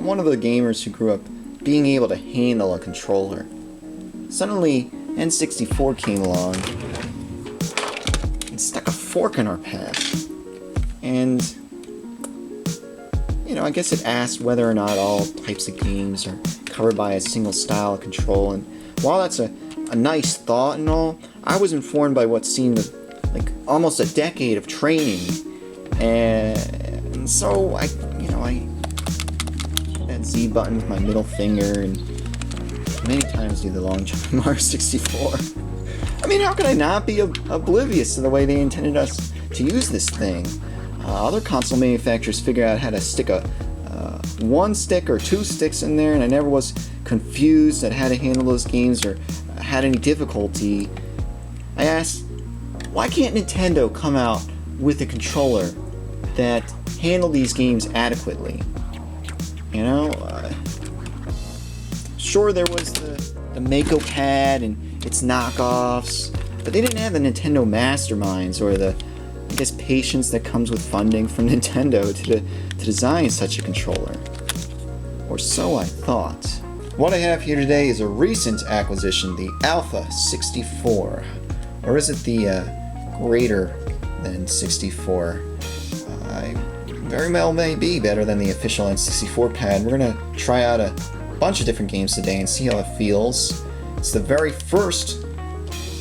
I'm one of the gamers who grew up being able to handle a controller. Suddenly, N64 came along and stuck a fork in our path. And, you know, I guess it asked whether or not all types of games are covered by a single style of control. And while that's a nice thought and all, I was informed by what seemed like almost a decade of training. And so I hit that Z button with my middle finger and many times do the long jump in Mario 64. I mean, how could I not be oblivious to the way they intended us to use this thing? Other console manufacturers figured out how to stick a one stick or two sticks in there, and I never was confused at how to handle those games or had any difficulty. I asked, why can't Nintendo come out with a controller that handle these games adequately? You know, sure there was the Mako pad and its knockoffs, but they didn't have the Nintendo masterminds or the, I guess, patience that comes with funding from Nintendo to design such a controller. Or so I thought. What I have here today is a recent acquisition, the Alpha 64. Or is it the greater than 64? I very well may be better than the official N64 pad. We're going to try out a bunch of different games today and see how it feels. It's the very first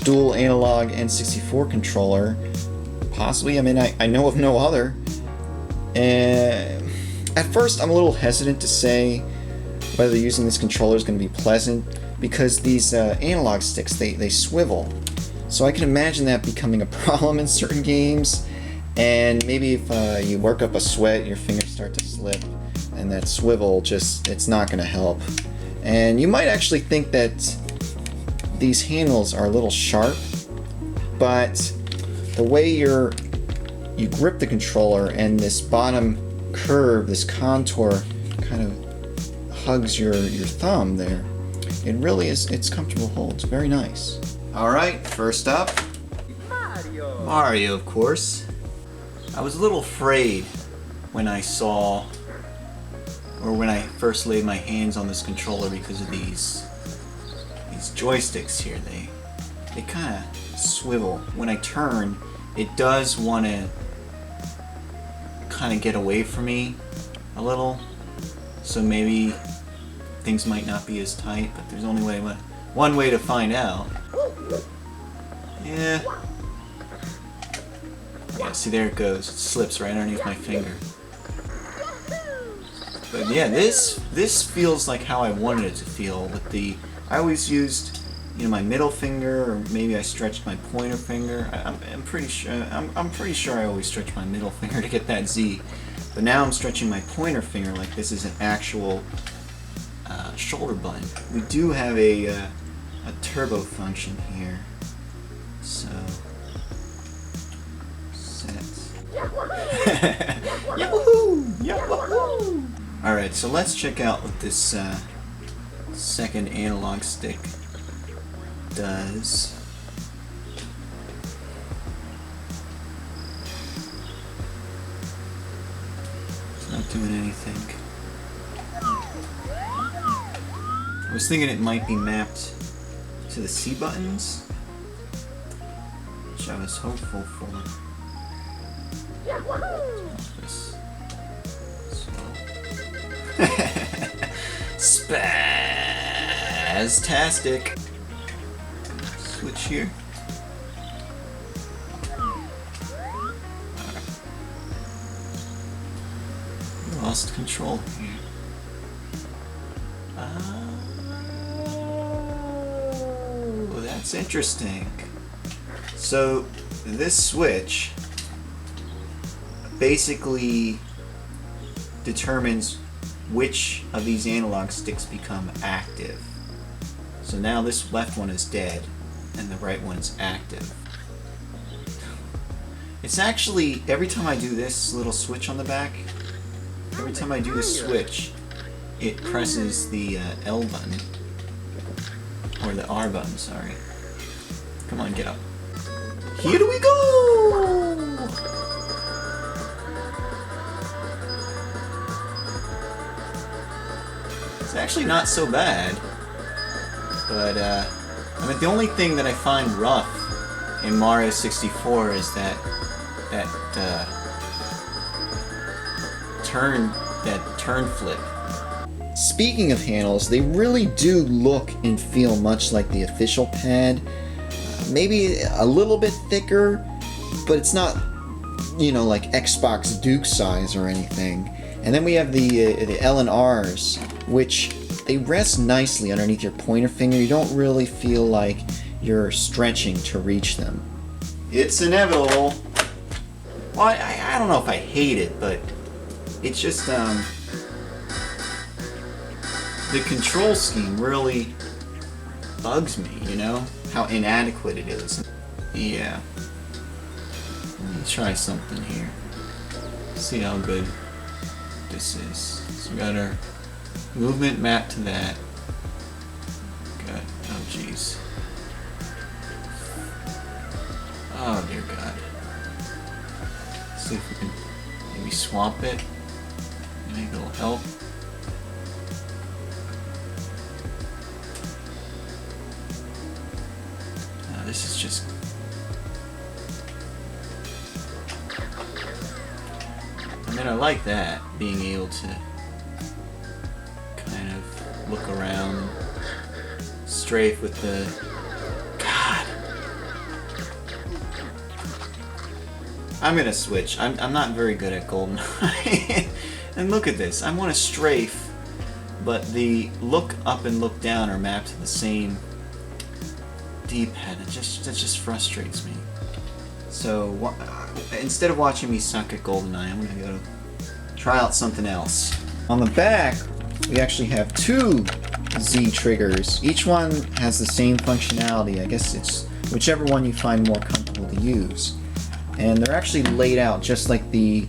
dual analog N64 controller. Possibly, I mean, I know of no other. At first, I'm a little hesitant to say whether using this controller is going to be pleasant, because these analog sticks, they swivel. So I can imagine that becoming a problem in certain games, and maybe if you work up a sweat, your fingers start to slip, and that swivel it's not going to help. And you might actually think that these handles are a little sharp, but the way you grip the controller and this bottom curve, this contour kind of hugs your thumb there. It really is, it's comfortable hold. It's very nice. Alright, first up, Mario, of course. I was a little afraid when I saw, or when I first laid my hands on this controller, because of these joysticks here. They kind of swivel. When I turn, it does want to kind of get away from me a little, so maybe things might not be as tight, but there's only one way to find out. Yeah, see, there it goes. It slips right underneath my finger. But yeah, this feels like how I wanted it to feel. With I always used, you know, my middle finger, or maybe I stretched my pointer finger. I'm pretty sure I always stretch my middle finger to get that Z. But now I'm stretching my pointer finger like this is an actual shoulder button. We do have a turbo function here. So set. Yahoo! Yahoo! Alright, so let's check out what this second analog stick does. It's not doing anything. I was thinking it might be mapped to the C buttons, which I was hopeful for. This. Spaztastic. Switch here. Alright. We lost control here. Oh, that's interesting. So this switch basically determines which of these analog sticks become active. So now this left one is dead and the right one is active. It's actually, every time I do this little switch on the back, every time I do this switch, it presses the L button, or the R button, sorry. Come on, get up. Here we go! It's actually not so bad. But, I mean, the only thing that I find rough in Mario 64 is that turn flip. Speaking of handles, they really do look and feel much like the official pad. Maybe a little bit thicker, but it's not, you know, like Xbox Duke size or anything. And then we have the L and R's, which they rest nicely underneath your pointer finger. You don't really feel like you're stretching to reach them. It's inevitable. Well, I don't know if I hate it, but it's just, the control scheme really bugs me, you know? How inadequate it is. Yeah. Let me try something here. See how good this is. So we got our movement mapped to that. Got, oh jeez. Oh dear God. Let's see if we can maybe swap it. Maybe it'll help. This is just... I mean, I like that, being able to kind of look around, strafe with the... God! I'm gonna switch. I'm not very good at Goldeneye. And look at this. I want to strafe, but the look up and look down are mapped to the same D-pad. That just frustrates me. So instead of watching me suck at Goldeneye, I'm gonna go try out something else. On the back, we actually have two Z triggers. Each one has the same functionality. I guess it's whichever one you find more comfortable to use. And they're actually laid out just like the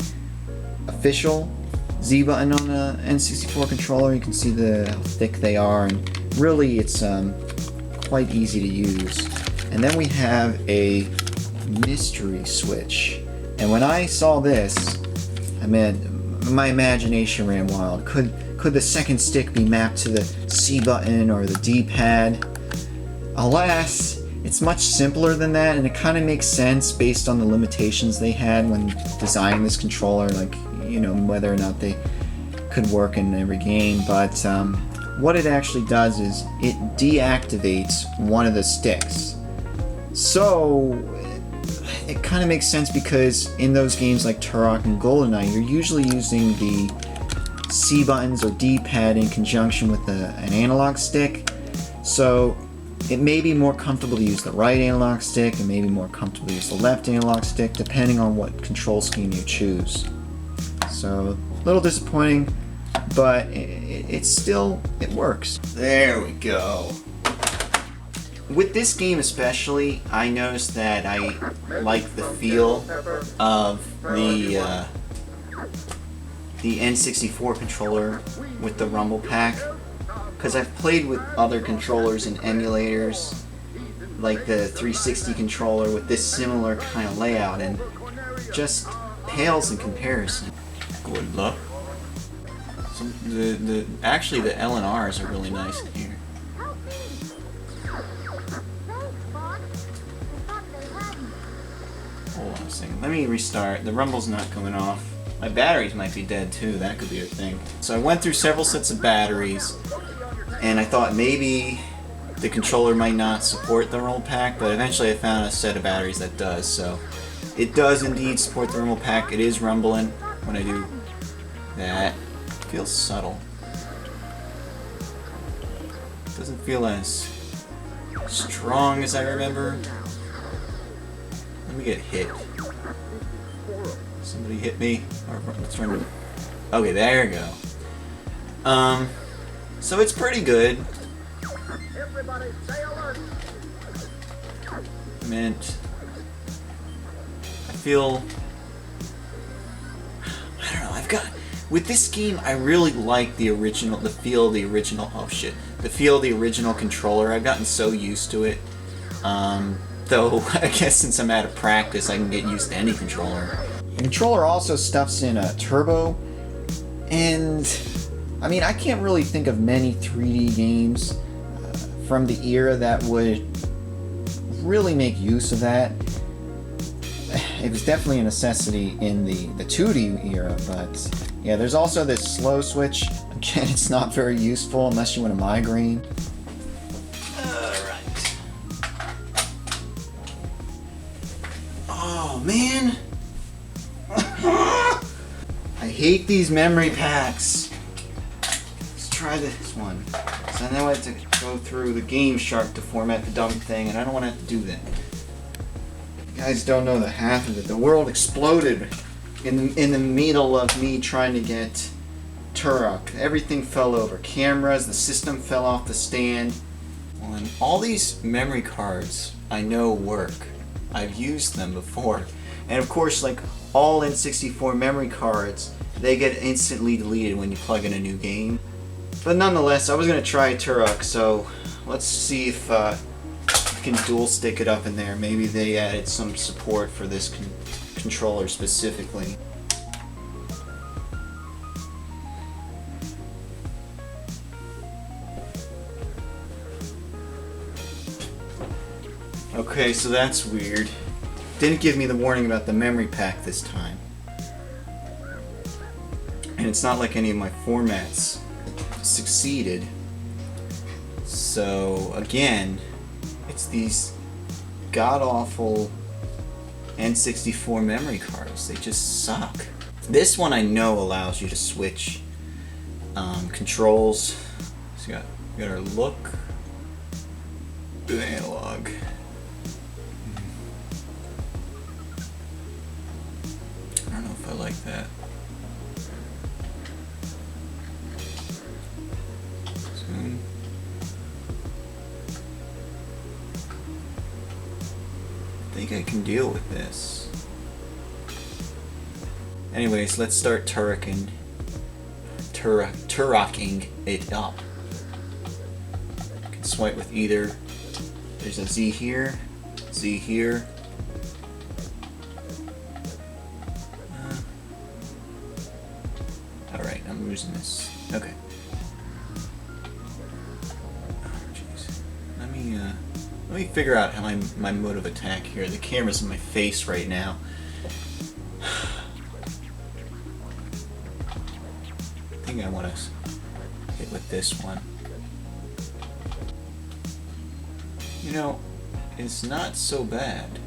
official Z button on the N64 controller. You can see how thick they are, and really it's quite easy to use. And then we have a mystery switch. And when I saw this, I mean, my imagination ran wild. Could the second stick be mapped to the C button or the D-pad? Alas, it's much simpler than that, and it kind of makes sense based on the limitations they had when designing this controller, like, you know, whether or not they could work in every game. But what it actually does is it deactivates one of the sticks. So it kind of makes sense because in those games like Turok and Goldeneye, you're usually using the C buttons or D-pad in conjunction with an analog stick. So it may be more comfortable to use the right analog stick, and maybe more comfortable to use the left analog stick, depending on what control scheme you choose. So a little disappointing, but it works. There we go. With this game especially, I noticed that I like the feel of the N64 controller with the rumble pack, because I've played with other controllers and emulators, like the 360 controller with this similar kind of layout, and just pales in comparison. Good luck. So actually the L and R's are really nice in here. Hold on a second. Let me restart. The rumble's not coming off. My batteries might be dead too. That could be a thing. So I went through several sets of batteries, and I thought maybe the controller might not support the rumble pack, but eventually I found a set of batteries that does. So it does indeed support the rumble pack. It is rumbling when I do that. It feels subtle. It doesn't feel as strong as I remember. Let me get hit. Somebody hit me. Let's run to... Okay, there you go. So it's pretty good. Mint. I feel... I don't know, I've got... With this game, I really like the original, the feel of the original... Oh shit. The feel of the original controller. I've gotten so used to it. Though, I guess since I'm out of practice, I can get used to any controller. The controller also stuffs in a turbo, and I mean, I can't really think of many 3D games from the era that would really make use of that. It was definitely a necessity in the 2D era, but yeah, there's also this slow switch. Again, it's not very useful unless you want a migraine. Alright. Oh, man. I hate these memory packs. Let's try this one. So I know I have to go through the Game Shark to format the dumb thing, and I don't want to have to do that. You guys don't know the half of it. The world exploded in the middle of me trying to get Turok. Everything fell over. Cameras, the system fell off the stand. Well, and all these memory cards I know work. I've used them before. And of course, like all N64 memory cards, they get instantly deleted when you plug in a new game. But nonetheless, I was going to try Turok, so let's see if we can dual stick it up in there. Maybe they added some support for this controller specifically. Okay, so that's weird. Didn't give me the warning about the memory pack this time. And it's not like any of my formats succeeded. So again, it's these god-awful N64 memory cards. They just suck. This one I know allows you to switch controls. So we got our look, the analog. I don't know if I like that. Zoom. I think I can deal with this. Anyways, let's start Turoking it up. You can swipe with either. There's a Z here, Z here. Alright, I'm losing this. Okay. Oh, jeez. Let me figure out how my mode of attack here. The camera's in my face right now. I think I want to hit with this one. You know, it's not so bad.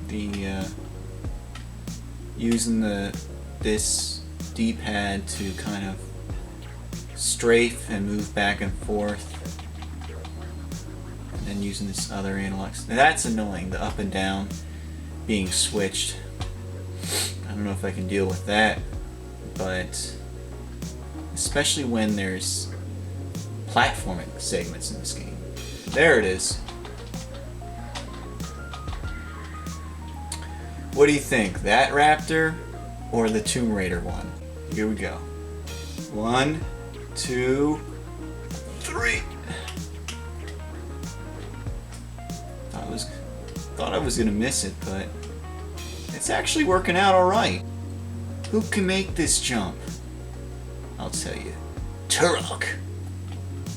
The using this D-pad to kind of strafe and move back and forth, and then using this other analog. That's annoying, the up and down being switched. I don't know if I can deal with that, but especially when there's platforming segments in this game. There it is. What do you think? That Raptor or the Tomb Raider one? Here we go. 1, 2, 3. Thought I was gonna miss it, but it's actually working out alright. Who can make this jump? I'll tell you. Turok!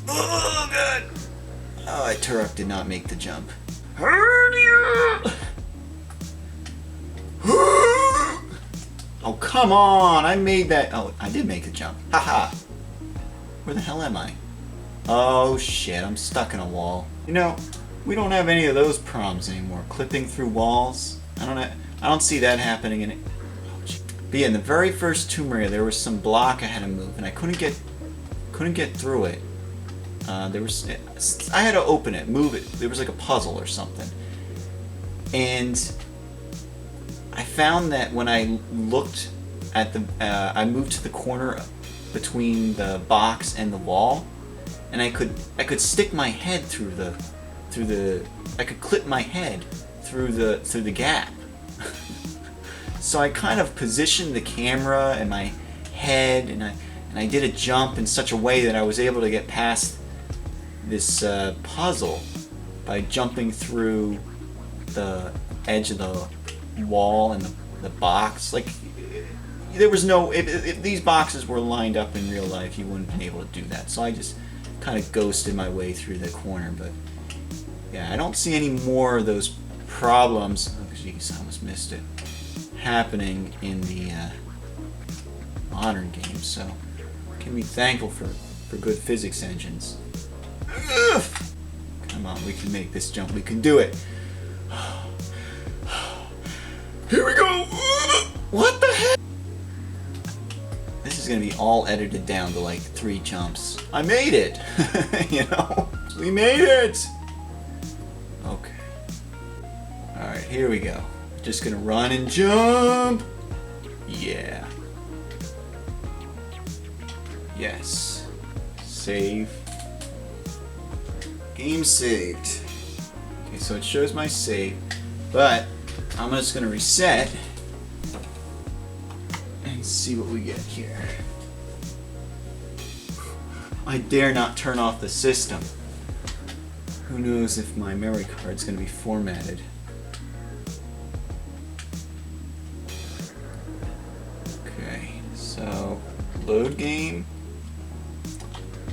Oh god! Oh, Turok did not make the jump. Oh, come on! I made that. Oh, I did make the jump. Haha! Where the hell am I? Oh shit, I'm stuck in a wall. You know, we don't have any of those problems anymore. Clipping through walls. I don't see that happening in it. Oh, but yeah, in the very first Tomb Raider, there was some block I had to move, and I couldn't get through it. I had to open it, move it. There was like a puzzle or something, and I found that when I looked at I moved to the corner between the box and the wall, and I could stick my head I could clip my head through the gap. So I kind of positioned the camera and my head, and I did a jump in such a way that I was able to get past this puzzle by jumping through the edge of the wall and the box. Like, there was no, if these boxes were lined up in real life, you wouldn't have been able to do that. So I just kind of ghosted my way through the corner. But yeah, I don't see any more of those problems. Oh jeez, I almost missed it. Happening in the modern games. So can be thankful for good physics engines. Ugh. Come on, we can make this jump. We can do it. Here we go. What the heck? This is gonna be all edited down to like 3 jumps. I made it. You know, we made it. Okay. All right, here we go. Just gonna run and jump. Yeah. Yes. Save. Game saved. Okay, so it shows my save, but I'm just gonna reset and see what we get here. I dare not turn off the system. Who knows if my memory card's gonna be formatted. Okay, so load game.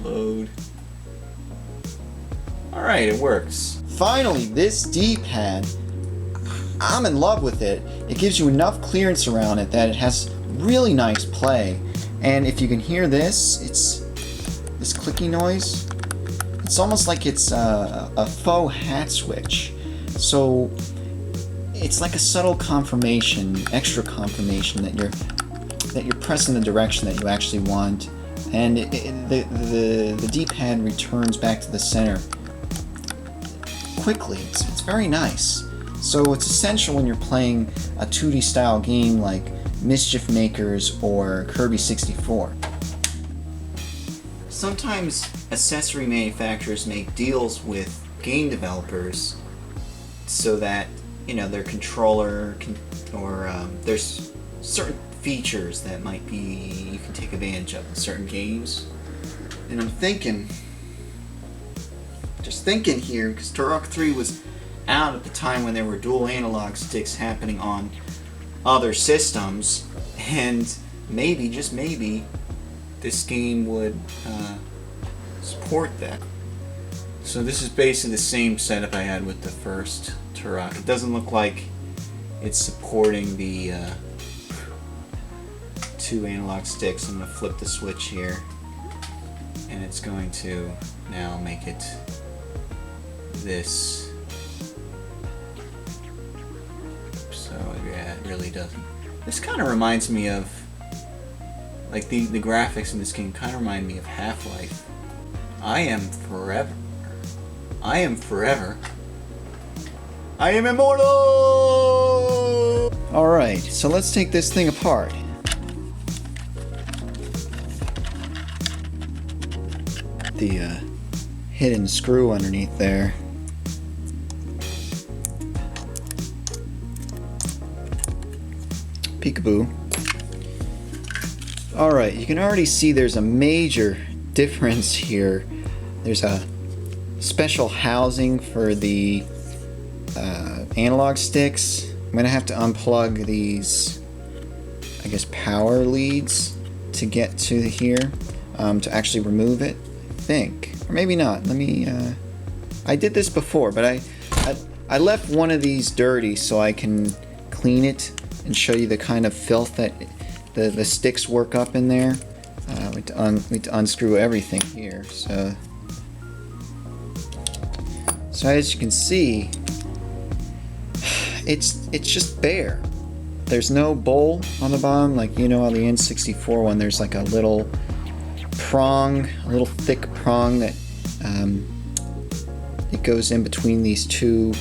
Load. Alright, it works. Finally, this D-pad, I'm in love with it. It gives you enough clearance around it that it has really nice play. And if you can hear this, it's this clicky noise. It's almost like it's a faux hat switch. So it's like a subtle confirmation, extra confirmation that you're pressing the direction that you actually want. And the D-pad returns back to the center quickly. It's very nice. So it's essential when you're playing a 2D style game like Mischief Makers or Kirby 64. Sometimes accessory manufacturers make deals with game developers so that, you know, their controller can, or there's certain features that might be you can take advantage of in certain games. And I'm thinking, just thinking here, because Turok 3 was out at the time when there were dual analog sticks happening on other systems, and maybe, just maybe, this game would support that. So this is basically the same setup I had with the first Turok. It doesn't look like it's supporting the 2 analog sticks. I'm going to flip the switch here, and it's going to now make it this. So yeah, it really doesn't. This kind of reminds me of, like, the graphics in this game kind of remind me of Half-Life. I am forever. I am forever. I am immortal! Alright, so let's take this thing apart. The hidden screw underneath there. Peekaboo. Alright, you can already see there's a major difference here. There's a special housing for the analog sticks. I'm gonna have to unplug these, I guess, power leads to get to here, to actually remove it, I think. Or maybe not. Let me, I did this before, but I left one of these dirty so I can clean it and show you the kind of filth that the sticks work up in there. We need to unscrew everything here. So as you can see, it's just bare. There's no bowl on the bottom, like, you know, on the N64 one. There's like a little prong, a little thick prong that it goes in between these two.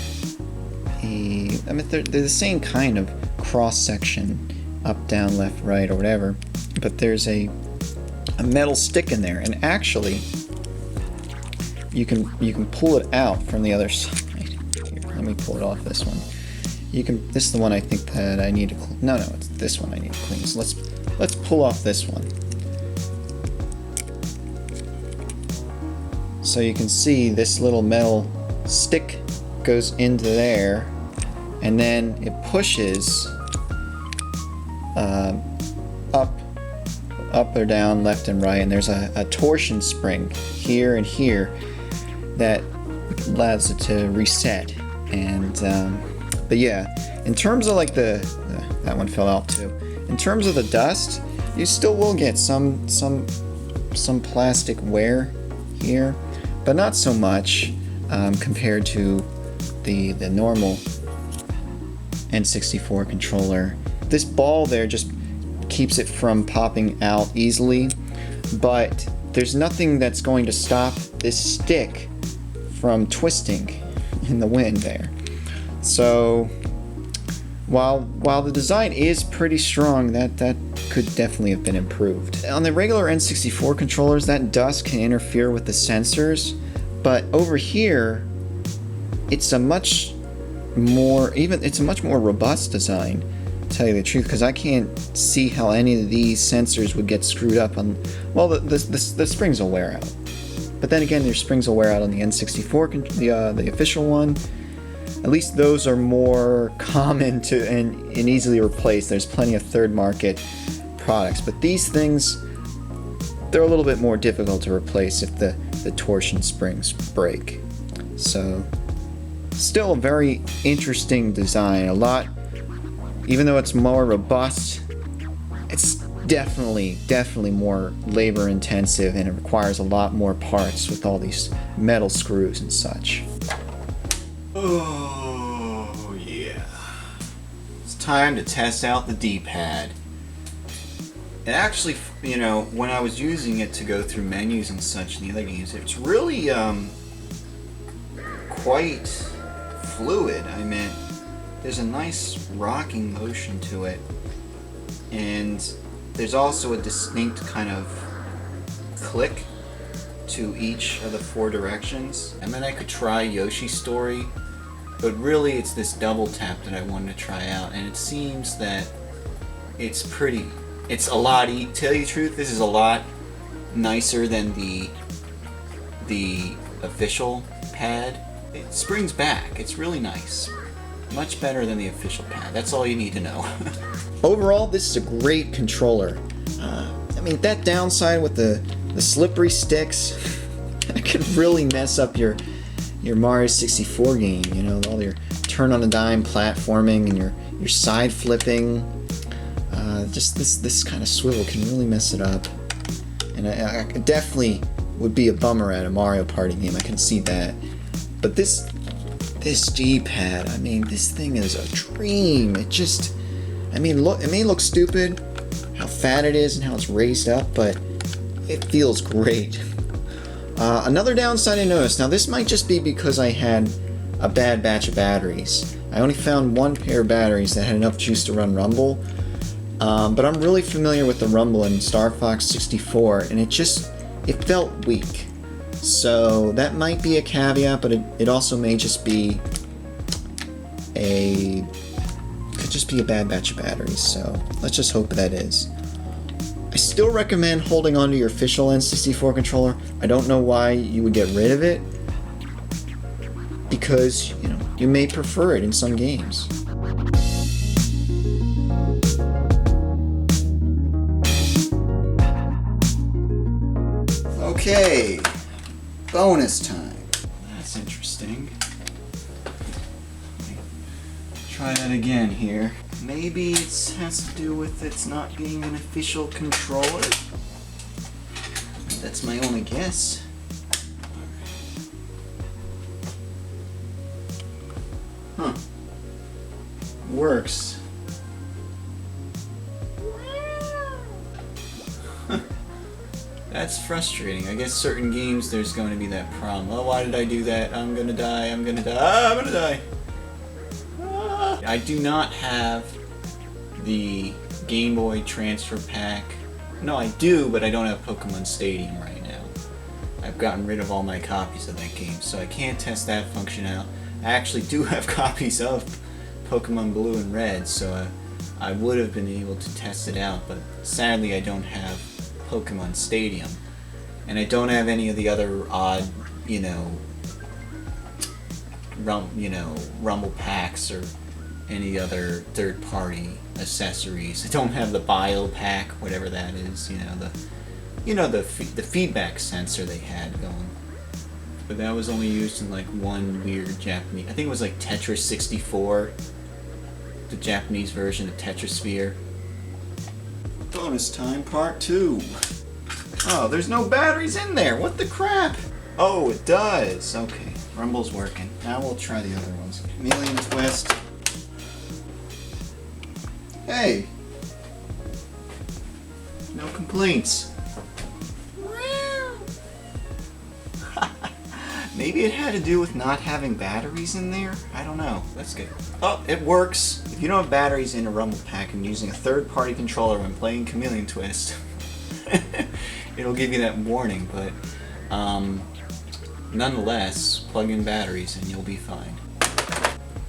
I mean, they're the same kind of cross section, up, down, left, right, or whatever. But there's a metal stick in there, and actually, you can pull it out from the other side. Here, let me pull it off this one. This is the one I think that I need to clean. No, it's this one I need to clean. So let's pull off this one. So you can see this little metal stick goes into there, and then it pushes up or down, left and right, and there's a torsion spring here and here that allows it to reset. And but yeah, in terms of like that one fell out too. In terms of the dust, you still will get some plastic wear here, but not so much compared to the normal N64 controller. This ball there just keeps it from popping out easily, but there's nothing that's going to stop this stick from twisting in the wind there. So while the design is pretty strong, that could definitely have been improved. On the regular N64 controllers, that dust can interfere with the sensors, but over here it's a much more robust design, to tell you the truth, because I can't see how any of these sensors would get screwed up on. Well, the springs will wear out, but then again, their springs will wear out on the N64, the official one. At least those are more common to and easily replaced. There's plenty of third market products, but these things, they're a little bit more difficult to replace if the torsion springs break. So still a very interesting design. Even though it's more robust, it's definitely more labor intensive, and it requires a lot more parts with all these metal screws and such. Oh yeah, it's time to test out the D-pad. And actually, you know, when I was using it to go through menus and such in the other games, it's really quite fluid. I mean, there's a nice rocking motion to it, and there's also a distinct kind of click to each of the 4 directions. I mean, I could try Yoshi's Story, but really it's this double tap that I wanted to try out, and it seems that it's a lot, tell you the truth, this is a lot nicer than the official pad. It springs back, it's really nice. Much better than the official pad. That's all you need to know. Overall, this is a great controller. I mean, that downside with the slippery sticks, that could really mess up your Mario 64 game. You know, all your turn on a dime platforming and your side flipping. Just this kind of swivel can really mess it up. And I definitely would be a bummer at a Mario Party game. I can see that. But this D-pad, I mean, this thing is a dream. It just, I mean, look, it may look stupid how fat it is and how it's raised up, but it feels great. Another downside I noticed, now this might just be because I had a bad batch of batteries. I only found 1 pair of batteries that had enough juice to run Rumble, but I'm really familiar with the Rumble in Star Fox 64, and it felt weak. So that might be a caveat, but it also may just be a bad batch of batteries, so let's just hope that is. I still recommend holding on to your official N64 controller. I don't know why you would get rid of it, because, you know, you may prefer it in some games. Okay. Bonus time. That's interesting. Try that again here. Maybe it has to do with it's not being an official controller. That's my only guess. Huh. Works. That's frustrating. I guess certain games there's going to be that problem. Oh, why did I do that? I'm gonna die, I'm gonna die, I'm gonna die! Ah. I do not have the Game Boy Transfer Pack. No, I do, but I don't have Pokemon Stadium right now. I've gotten rid of all my copies of that game, so I can't test that function out. I actually do have copies of Pokemon Blue and Red, so I would have been able to test it out, but sadly I don't have Pokemon Stadium, and I don't have any of the other odd, Rumble packs or any other third-party accessories. I don't have the bio pack, whatever that is. The feedback sensor they had going. But that was only used in like one weird Japanese. I think it was like Tetris 64, the Japanese version of Tetrisphere. Bonus time part 2. Oh, there's no batteries in there. What the crap? Oh, it does. Okay, Rumble's working. Now we'll try the other ones. Chameleon twist. Hey. No complaints. Maybe it had to do with not having batteries in there? I don't know. That's good. Oh, it works. If you don't have batteries in a Rumble pack and using a third-party controller when playing Chameleon Twist, it'll give you that warning, but nonetheless, plug in batteries and you'll be fine.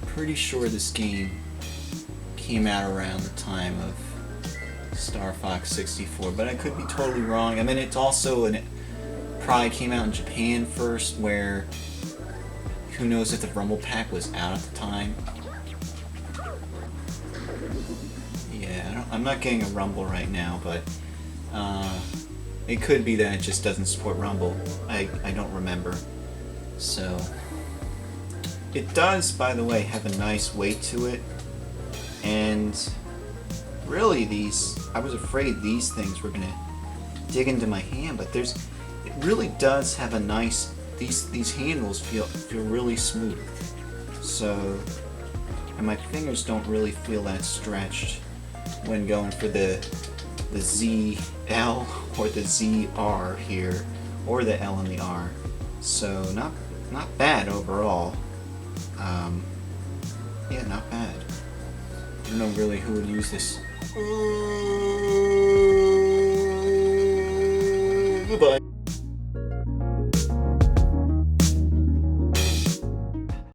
Pretty sure this game came out around the time of Star Fox 64, but I could be totally wrong. I mean, it's also probably came out in Japan first, where who knows if the Rumble Pack was out at the time. Yeah, I'm not getting a Rumble right now, but it could be that it just doesn't support Rumble. I don't remember. So it does, by the way, have a nice weight to it, and really I was afraid these things were gonna dig into my hand, but it really does have a nice, these handles feel really smooth. So, and my fingers don't really feel that stretched when going for the ZL or the ZR here, or the L and the R. So not bad overall. Yeah, not bad. I don't know really who would use this.